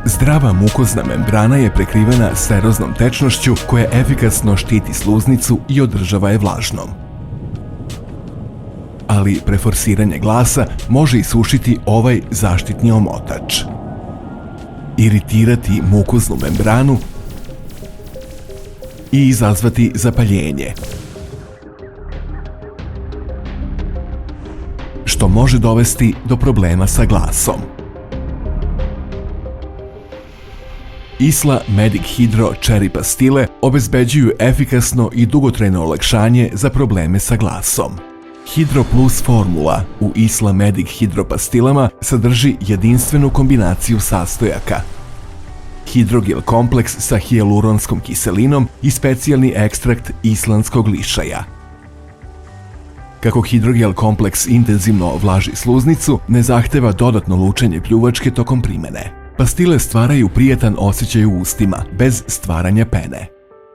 Zdrava mukozna membrana je prekrivena seroznom tečnošću koja efikasno štiti sluznicu i održava je vlažnom. Ali preforsiranje glasa može isušiti ovaj zaštitni omotač, iritirati mukoznu membranu i izazvati zapaljenje, što može dovesti do problema sa glasom. Isla Medic Hydro Cherry pastile obezbeđuju efikasno i dugotrajno olakšanje za probleme sa glasom. Hydro Plus formula u Isla Medic Hydro pastilama sadrži jedinstvenu kombinaciju sastojaka: hidrogel kompleks sa hijaluronskom kiselinom i specijalni ekstrakt islandskog lišaja. Kako hidrogel kompleks intenzivno vlaži sluznicu, ne zahteva dodatno lučenje pljuvačke tokom primene. Pastile stvaraju prijatan osjećaj u ustima, bez stvaranja pene.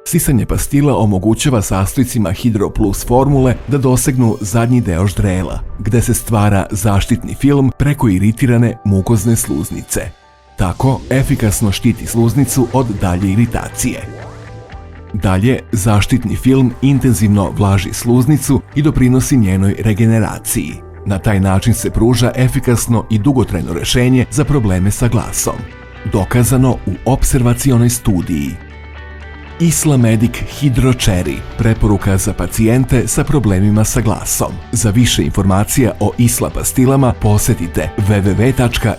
Sisanje pastila omogućava sastojcima Hydro Plus formule da dosegnu zadnji deo ždrela, gde se stvara zaštitni film preko iritirane mukozne sluznice. Tako efikasno štiti sluznicu od dalje iritacije. Dalje, zaštitni film intenzivno vlaži sluznicu i doprinosi njenoj regeneraciji. Na taj način se pruža efikasno i dugotrajno rešenje za probleme sa glasom. Dokazano u opservacionoj studiji. Isla Medic Hydro Cherry, preporuka za pacijente sa problemima sa glasom. Za više informacija o Isla pastilama posetite www.isla.rs.